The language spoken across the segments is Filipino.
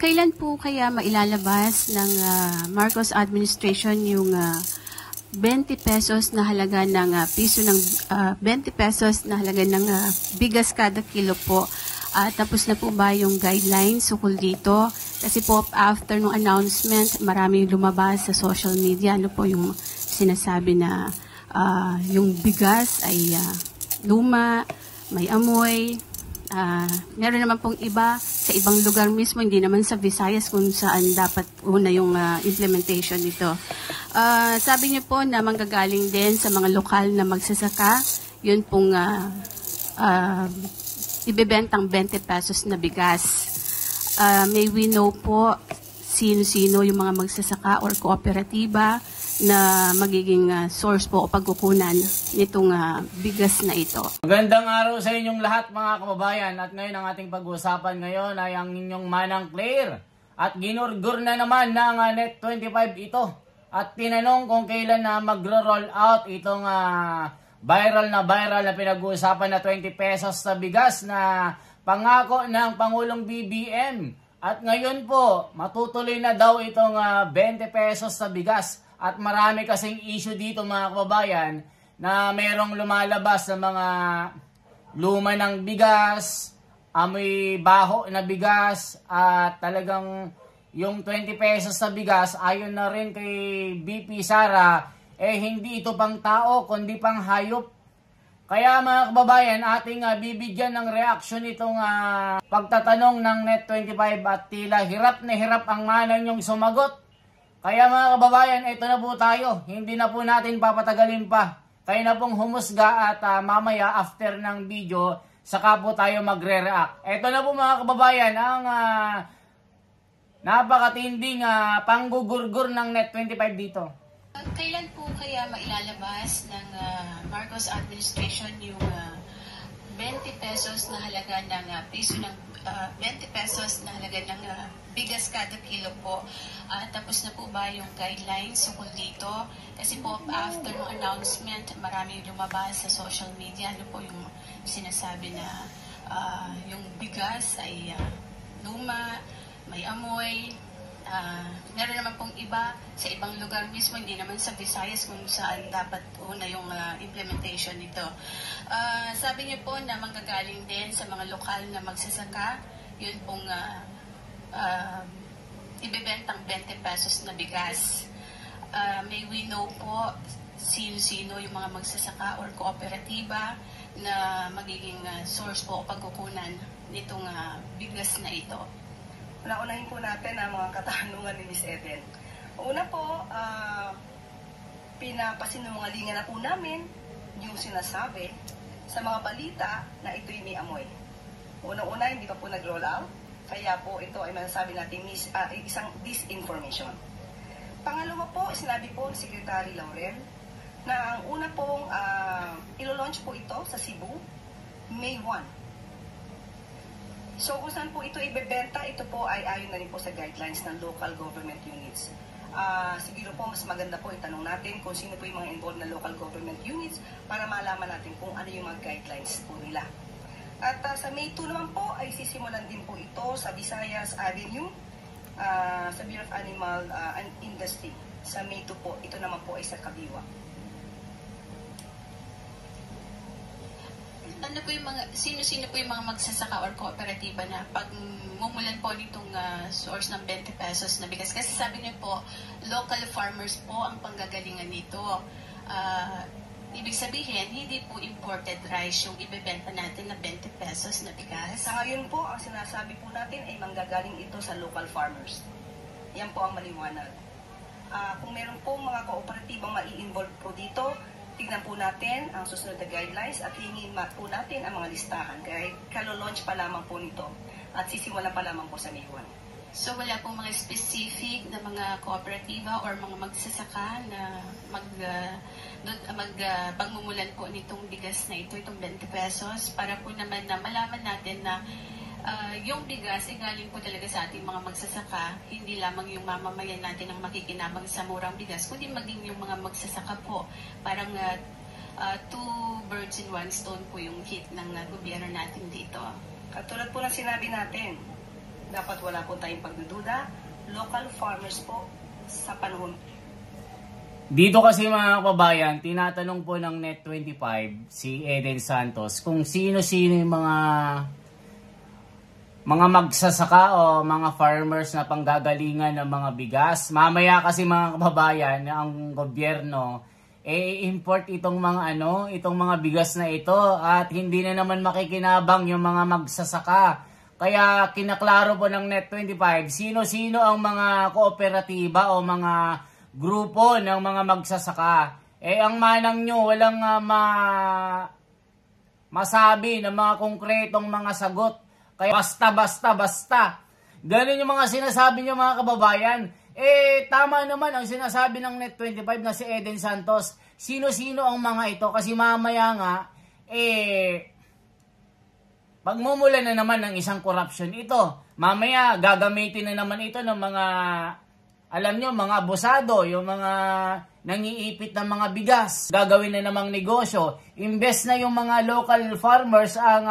Kailan po kaya mailalabas ng Marcos administration yung 20 pesos na halaga ng piso ng 20 pesos na halaga ng bigas kada kilo po? Tapos na po ba yung guidelines ukol dito? Kasi po after nung announcement, maraming lumabas sa social media. Ano po yung sinasabi na yung bigas ay luma, may amoy. Meron naman pong iba sa ibang lugar mismo, hindi naman sa Visayas kung saan dapat una yung implementation nito. Sabi niyo po na manggagaling din sa mga lokal na magsasaka, yun pong ibebentang 20 pesos na bigas. May we know po sino-sino yung mga magsasaka or kooperatiba na magiging source po o pagkukunan nitong bigas na ito. Magandang araw sa inyong lahat mga kababayan, at ngayon ang ating pag-uusapan ngayon ay ang inyong Manang Claire, at ginurgur na naman ng Net25 ito at tinanong kung kailan na magro-roll out itong viral na pinag-uusapan na 20 pesos sa bigas na pangako ng Pangulong BBM. At ngayon po matutuloy na daw itong 20 pesos sa bigas. At marami kasing issue dito mga kababayan na mayroong lumalabas sa mga luma ng bigas, amoy baho na bigas, at talagang yung 20 pesos sa bigas ayon na rin kay BP Sara, hindi ito pang tao kundi pang hayop. Kaya mga kababayan, ating bibigyan ng reaction itong pagtatanong ng Net25 at tila hirap na hirap ang manang yung sumagot. Kaya mga kababayan, ito na po tayo. Hindi na po natin papatagalin pa. Kayo na pong humusga at mamaya after ng video, saka po tayo magre-react. Ito na po mga kababayan, ang napakatinding panggugurgur ng Net25 dito. Kailan po kaya mailalabas ng Marcos administration yung 20 pesos na halaga ng piso ng 20 pesos na halaga ng bigas kada kilo po? Tapos na po ba yung guidelines ukol dito? Kasi po after ng announcement, maraming lumabas sa social media. Ano po yung sinasabi na yung bigas ay luma, may amoy. Meron naman pong iba sa ibang lugar mismo, hindi naman sa Visayas kung saan dapat una yung implementation nito. Sabi niyo po na manggagaling din sa mga lokal na magsasaka, yun pong ibebentang 20 pesos na bigas. May we know po sino-sino yung mga magsasaka or kooperatiba na magiging source po o pagkukunan nitong bigas na ito. Unahin po natin ang mga katanungan ni Ms. Eden. Una po, pinapasinungalingan na po namin yung sinasabi sa mga balita na ito'y may amoy. Una, hindi pa po nag-roll out, kaya po ito ay masasabi natin isang disinformation. Pangalawa po, sinabi po ni Secretary Laurel na ang una pong ilo-launch po ito sa Cebu, May 1. So kung saan po ito ibebenta, ito po ay ayon na rin po sa guidelines ng local government units. Siguro po mas maganda po itanong natin kung sino po yung mga involved na local government units para malaman natin kung ano yung mga guidelines po nila. At sa May 2 naman po ay sisimulan din po ito sa Visayas Avenue, sa Bureau of Animal Industry. Sa May 2 po, ito naman po ay sa Kabiwa. Ano po yung mga, sino-sino po yung mga magsasaka or kooperatiba na pag mumulan po nitong source ng 20 pesos na bigas? Kasi sabi niyo po, local farmers po ang panggagalingan nito. Ibig sabihin, hindi po imported rice yung ibebenta natin na 20 pesos na bigas. Sa ngayon po, ang sinasabi po natin ay manggagaling ito sa local farmers. Yan po ang maliwanag. Kung meron po mga kooperatibang mai-involve po dito, tignan po natin ang susunod na guidelines at hingin po natin ang mga listahan. Kaya kalo-launch pa lamang po nito at sisimulan pa lamang po sa May 1. So wala pong mga specific na mga kooperatiba or mga magsasaka na pagmumulan po nitong bigas na ito, itong 20 pesos, para po naman na malaman natin na yung bigas ay galing po talaga sa ating mga magsasaka, hindi lamang yung mamamayan natin ang makikinabang sa murang bigas, kundi maging yung mga magsasaka po. Parang two birds in one stone po yung hit ng gobyerno natin dito. Katulad po ng sinabi natin, Dapat wala po tayong pagdududa. Local farmers po sa panahon. Dito kasi mga kababayan, tinatanong po ng Net25 si Eden Santos kung sino-sino yung mga magsasaka o mga farmers na panggagalingan ng mga bigas. Mamaya kasi mga kababayan, ang gobyerno import itong mga bigas na ito at hindi na naman makikinabang yung mga magsasaka. Kaya kinaklaro po ng Net25 sino-sino ang mga kooperatiba o mga grupo ng mga magsasaka. Ang manang nyo walang masabi ng mga konkretong mga sagot. Kaya basta. Ganun yung mga sinasabi nyo mga kababayan. Tama naman ang sinasabi ng Net25 na si Eden Santos. Sino-sino ang mga ito? Kasi mamaya nga, pagmumula na naman ng isang corruption ito. Mamaya, gagamitin na naman ito ng mga, alam nyo, mga abusado, yung mga nangiipit ng mga bigas. Gagawin na namang negosyo. Imbes na yung mga local farmers ang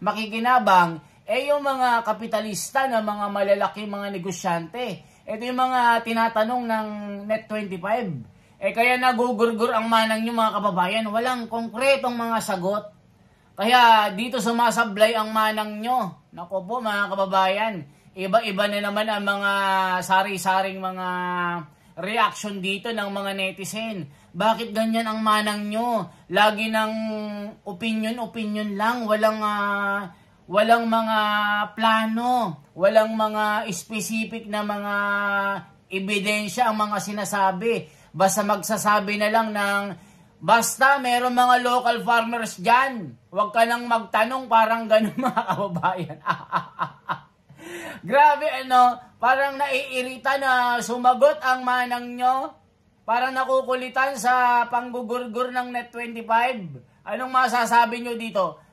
makikinabang, yung mga kapitalista na mga malalaki mga negosyante. Ito yung mga tinatanong ng Net25. Kaya nagugurgur ang manang nyo mga kababayan. Walang konkretong mga sagot. Kaya dito sumasablay ang manang nyo. Naku po mga kababayan. Iba-iba na naman ang mga sari-saring mga reaction dito ng mga netizen. Bakit ganyan ang manang nyo? Lagi ng opinion lang. Walang mga plano, walang mga specific na mga ebidensya ang mga sinasabi. Basta magsasabi na lang ng, basta meron mga local farmers dyan. Huwag ka nang magtanong, parang ganun mga kababayan. Grabe parang naiirita na sumagot ang manang nyo. Parang nakukulitan sa panggugurgur ng Net25. Anong masasabi nyo dito?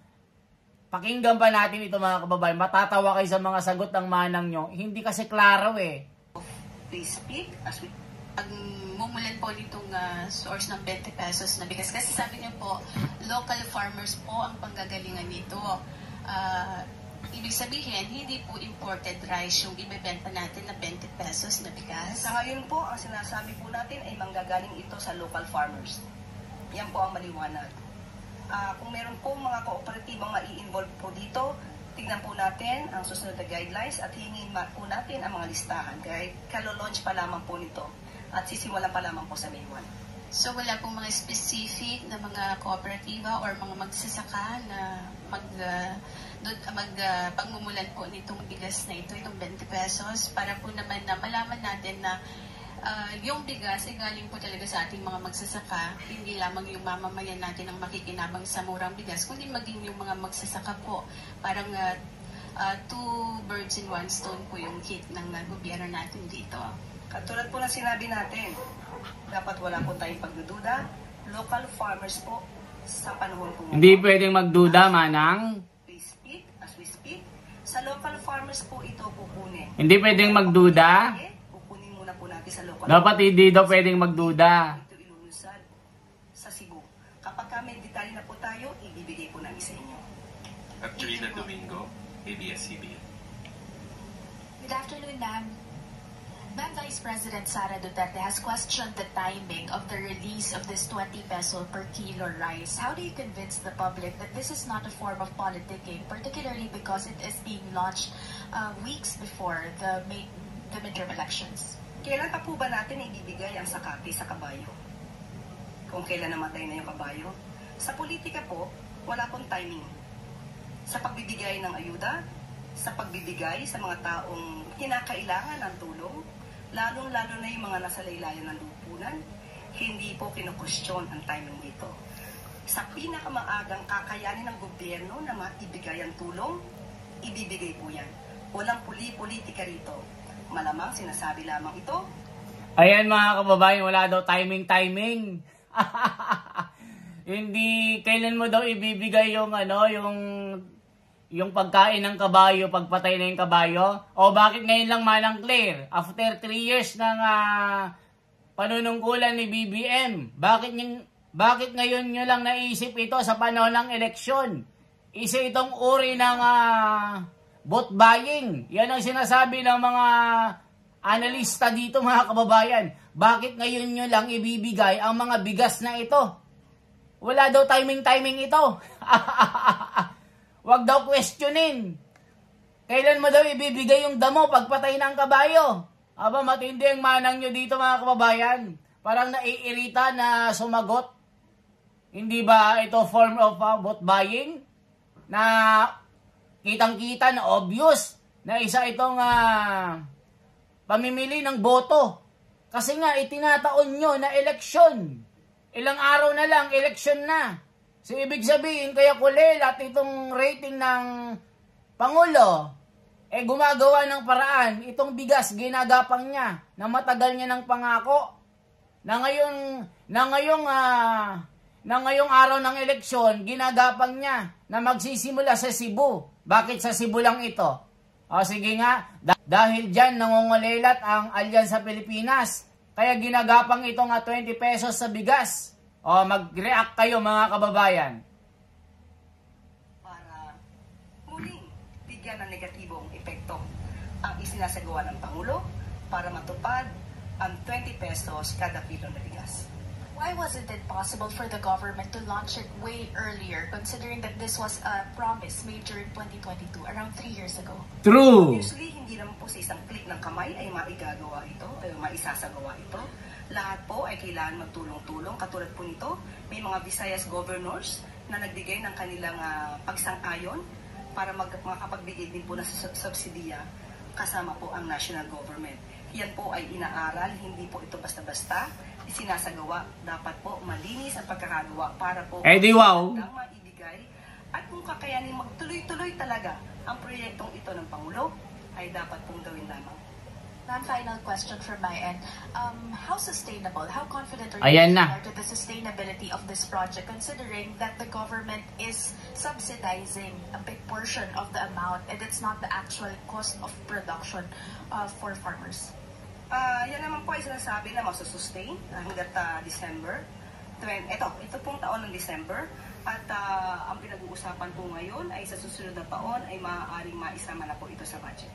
Pakinggan pa natin ito mga kababayan. Matatawa kayo sa mga sagot ng manang nyo. Hindi kasi klaro Please speak as we... Mumulan po nitong source ng 20 pesos na bigas. Kasi sabi niyo po, local farmers po ang panggagalingan nito. Ibig sabihin, hindi po imported rice yung ibebenta natin na 20 pesos na bigas. Sa ngayon po, ang sinasabi po natin ay manggagaling ito sa local farmers. Yan po ang maliwanag. Kung meron po mga kooperatibang mai-involve po dito, tignan po natin ang susunod na guidelines at hingin po natin ang mga listahan. Kaya kalolaunch pa lamang po nito at sisimulan pa lamang po sa May 1. So wala pong mga specific na mga kooperatiba or mga magsasaka na pagmumulan po nitong bigas na ito, itong 20 pesos, para po naman na malaman natin na yung bigas ay galing po talaga sa ating mga magsasaka, hindi lamang yung mamamayan natin ang makikinabang sa murang bigas, kundi maging yung mga magsasaka po. Parang two birds in one stone po yung hit ng gobyerno natin dito. Katulad po ng sinabi natin, dapat wala po tayong pagdududa. Local farmers po sa panahon po. Hindi pwedeng magduda, manang. We speak as we speak. Sa local farmers po ito kukunin. Hindi pwedeng magduda. Kukunin muna po natin sa local. Dapat hindi daw pwedeng magduda. Ito ilulunsad sa Cebu. Kapag may detalye na po tayo, ibibigay po namin sa inyo. Actually, Domingo, ABS-CBN. Good afternoon, ma'am. Ma'am, Vice President Sara Duterte has questioned the timing of the release of this 20 peso per kilo rice. How do you convince the public that this is not a form of politicking, particularly because it is being launched weeks before the midterm elections? Kailan pa po ba natin ibibigay ang sakati sa kabayo? Kung kailan namatay na yung kabayo? Sa politika po, wala pong timing. Sa pagbibigay ng ayuda, sa pagbibigay sa mga taong kinakailangan ng tulong, lalong-lalo na yung mga nasa laylayan ng lupunan, hindi po kinukwestiyon ang timing dito. Sa pinakamaagang kakayanin ng gobyerno na maibigay ang tulong, ibibigay po yan. Walang politika rito. Malamang sinasabi lamang ito. Ayan mga kababayan, wala daw timing. Hindi, kailan mo daw ibibigay yung pagkain ng kabayo, pagpatay na yung kabayo? O bakit ngayon lang Manang Claire? After 3 years ng panunungkulan ni BBM, bakit ngayon nyo lang naisip ito sa panahon ng eleksyon? Isa itong uri ng vote buying. Yan ang sinasabi ng mga analista dito mga kababayan. Bakit ngayon nyo lang ibibigay ang mga bigas na ito? Wala daw timing ito. Wag daw questionin. Kailan mo daw ibibigay yung damo pagpatay ng kabayo? Aba, matindi ang manang nyo dito mga kababayan. Parang naiirita na sumagot. Hindi ba ito form of vote buying? Na kitang-kita na obvious na isa itong pamimili ng boto. Kasi nga itinataon nyo na eleksyon. Ilang araw na lang, eleksyon na. So ibig sabihin, kaya kulilat itong rating ng Pangulo, gumagawa ng paraan. Itong bigas, ginagapang niya na matagal niya ng pangako. Na ngayong araw ng eleksyon, ginagapang niya na magsisimula sa Cebu. Bakit sa Cebu lang ito? O sige nga, dahil dyan nangungulilat ang Alyansa Pilipinas. Kaya ginagapang ito nga 20 pesos sa bigas. O mag-react kayo mga kababayan. Para muling bigyan ng negatibong epekto ang isinasagawa ng Pangulo para matupad ang 20 pesos kada kilo na bigas. Why wasn't it possible for the government to launch it way earlier, considering that this was a promise made during 2022, around 3 years ago? True! Obviously, hindi naman po sa isang click ng kamay ay maigagawa ito, ay maisasagawa ito. Lahat po ay kailangan magtulong-tulong. Katulad po nito, may mga Visayas governors na nagbigay ng kanilang pagsang-ayon para makapagbigay din po ng subsidiya kasama po ang national government. Yan po ay inaaral, hindi po ito basta-basta isinasagawa. Dapat po malinis ang pagkakagawa para po wow! maibigay. At kung kakayanin magtuloy-tuloy talaga ang proyektong ito ng Pangulo, ay dapat pong gawin lamang. One final question from my end. How sustainable, how confident are Ayan you na. to the sustainability of this project, considering that the government is subsidizing a big portion of the amount and it's not the actual cost of production for farmers? Yan naman po ay sinasabi na masusustain hanggat December. Ito pong taon ng December. At ang pinag-uusapan po ngayon ay sa susunod na taon ay maaaring maisama na po ito sa budget.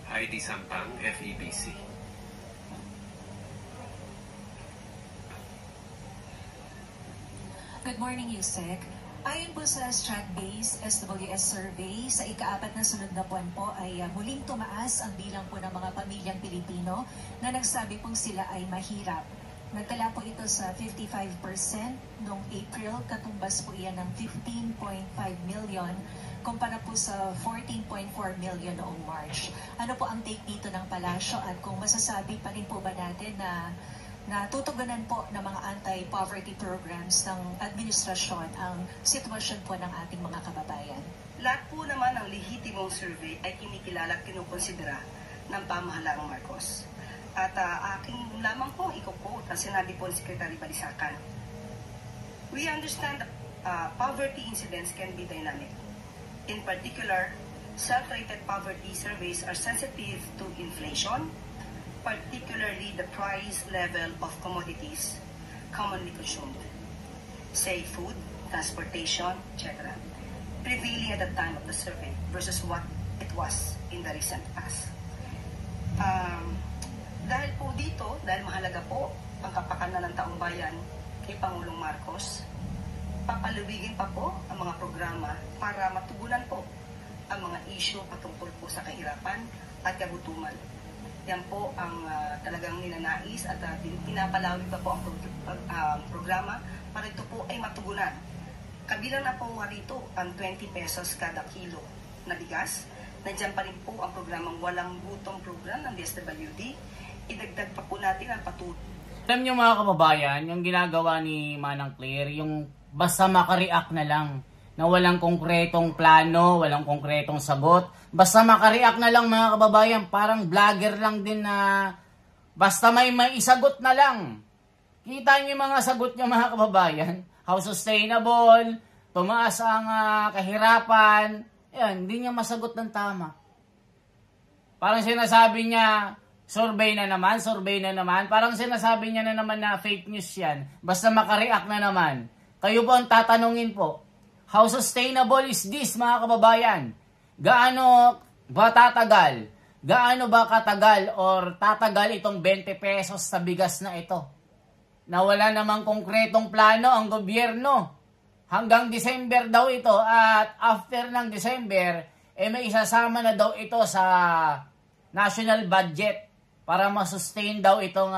Heidi Sampang, FEBC. Good morning, Yusek. Ayon po sa Stratbase SWS survey, sa ika-4 na sunod na buwan po ay muling tumaas ang bilang po ng mga pamilyang Pilipino na nagsabi pong sila ay mahirap. Nagtala po ito sa 55% noong April, katumbas po iyan ng 15.5 million kumpara po sa 14.4 million noong March. Ano po ang take dito ng palasyo at kung masasabi pa rin po ba natin na natutugunan po ng mga anti-poverty programs ng administrasyon ang sitwasyon po ng ating mga kababayan? Lahat po naman ng lehitimong survey ay kinikilala at kinukonsidera ng pamahalaang Marcos. At aking lamang po i-quote ang sinabi po ni Secretary Balisacan. We understand that poverty incidents can be dynamic. In particular, self-rated poverty surveys are sensitive to inflation, particularly the price level of commodities commonly consumed, say food, transportation, etc., prevailing at the time of the survey versus what it was in the recent past. Dahil po dito, dahil mahalaga po ang kapakanan ng taong bayan kay Pangulong Marcos, papaluwigin pa po ang mga programa para matugunan po ang mga issue patungkol po sa kahirapan at kagutuman. Yan po ang talagang ninanais at pinapalawig pa po ang programa para ito po ay matugunan. Kabilang na po rito ang 20 pesos kada kilo na bigas. Nandiyan pa rin po ang programang Walang Gutom program ng DSWD. Idagdag pa po natin ang patuloy. Alam nyo mga kababayan, yung ginagawa ni Manang Claire, yung basta makareact na lang, na walang konkretong plano, walang konkretong sagot. Basta makareact na lang mga kababayan, parang vlogger lang din na basta may isagot na lang. Kita nyo yung mga sagot nyo mga kababayan. How sustainable, tumaas ang kahirapan. Ayan, hindi niya masagot ng tama. Parang sinasabi niya, survey na naman. Parang sinasabi niya na naman na fake news yan. Basta makareact na naman. Kayo po ang tatanungin po. How sustainable is this, mga kababayan? Gaano ba tatagal? Gaano ba katagal or tatagal itong 20 pesos sa bigas na ito? Na wala namang konkretong plano ang gobyerno. Hanggang December daw ito at after ng December, may isasama na daw ito sa national budget para masustain daw itong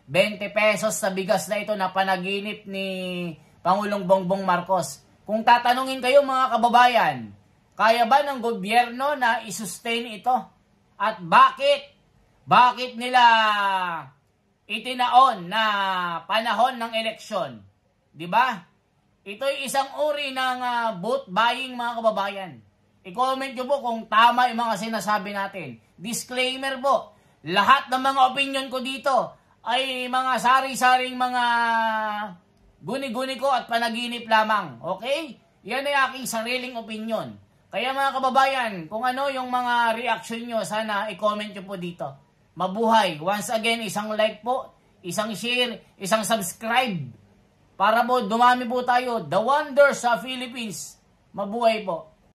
20 pesos sa bigas na ito na panaginip ni Pangulong Bongbong Marcos. Kung tatanungin kayo mga kababayan, kaya ba ng gobyerno na isustain ito? At bakit? Bakit nila itinaon na panahon ng eleksyon? 'Di ba? Ito'y isang uri ng vote buying, mga kababayan. I-comment nyo po kung tama yung mga sinasabi natin. Disclaimer po, lahat ng mga opinion ko dito ay mga sari-saring mga guni-guni ko at panaginip lamang. Okay? Yan ay aking sariling opinion. Kaya mga kababayan, kung ano yung mga reaction nyo, sana i-comment nyo po dito. Mabuhay. Once again, isang like po, isang share, isang subscribe. Para po dumami po tayo. The wonders sa Philippines. Mabuhay po.